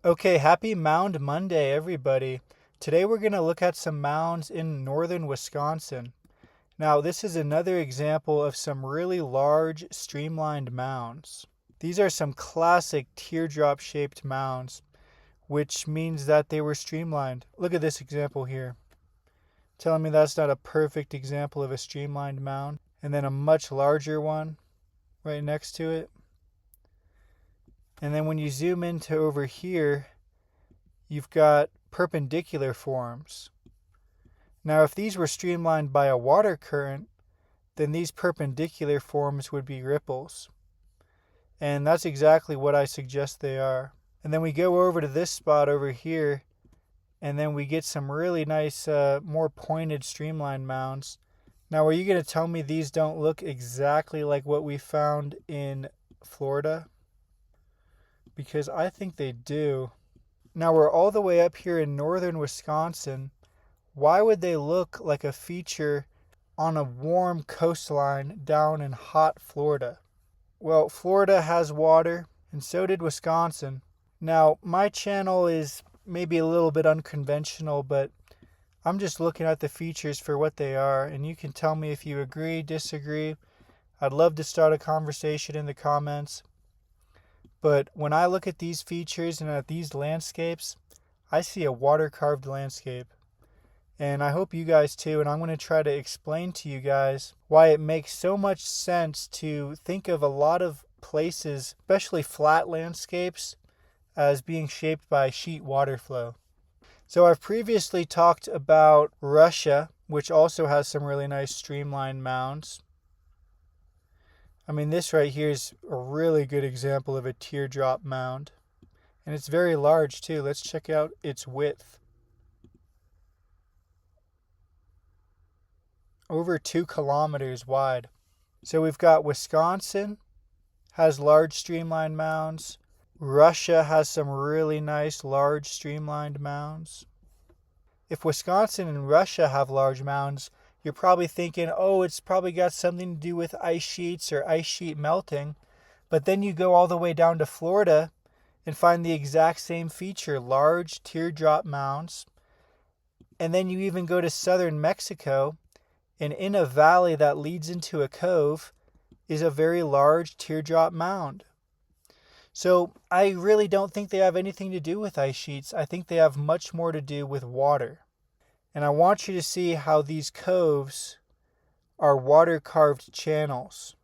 Okay, happy Mound Monday, everybody. Today we're going to look at some mounds in northern Wisconsin. Now, this is another example of some really large, streamlined mounds. These are some classic teardrop shaped mounds, which means that they were streamlined. Look at this example here. Telling me that's not a perfect example of a streamlined mound. And then a much larger one right next to it. And then when you zoom into over here, you've got perpendicular forms. Now, if these were streamlined by a water current, then these perpendicular forms would be ripples. And that's exactly what I suggest they are. And then we go over to this spot over here, and then we get some really nice, more pointed streamlined mounds. Now, are you going to tell me these don't look exactly like what we found in Florida? Because I think they do. Now, we're all the way up here in northern Wisconsin. Why would they look like a feature on a warm coastline down in hot Florida? Well, Florida has water, and so did Wisconsin. Now, my channel is maybe a little bit unconventional, but I'm just looking at the features for what they are, and you can tell me if you agree, disagree. I'd love to start a conversation in the comments. But when I look at these features and at these landscapes, I see a water-carved landscape. And I hope you guys too, and I'm going to try to explain to you guys why it makes so much sense to think of a lot of places, especially flat landscapes, as being shaped by sheet water flow. So I've previously talked about Russia, which also has some really nice streamlined mounds. I mean, this right here is a really good example of a teardrop mound. And it's very large too. Let's check out its width. Over 2 kilometers wide. So we've got Wisconsin has large streamlined mounds. Russia has some really nice large streamlined mounds. If Wisconsin and Russia have large mounds, you're probably thinking, oh, it's probably got something to do with ice sheets or ice sheet melting. But then you go all the way down to Florida and find the exact same feature, large teardrop mounds. And then you even go to southern Mexico, and in a valley that leads into a cove is a very large teardrop mound. So I really don't think they have anything to do with ice sheets. I think they have much more to do with water. And I want you to see how these coves are water-carved channels.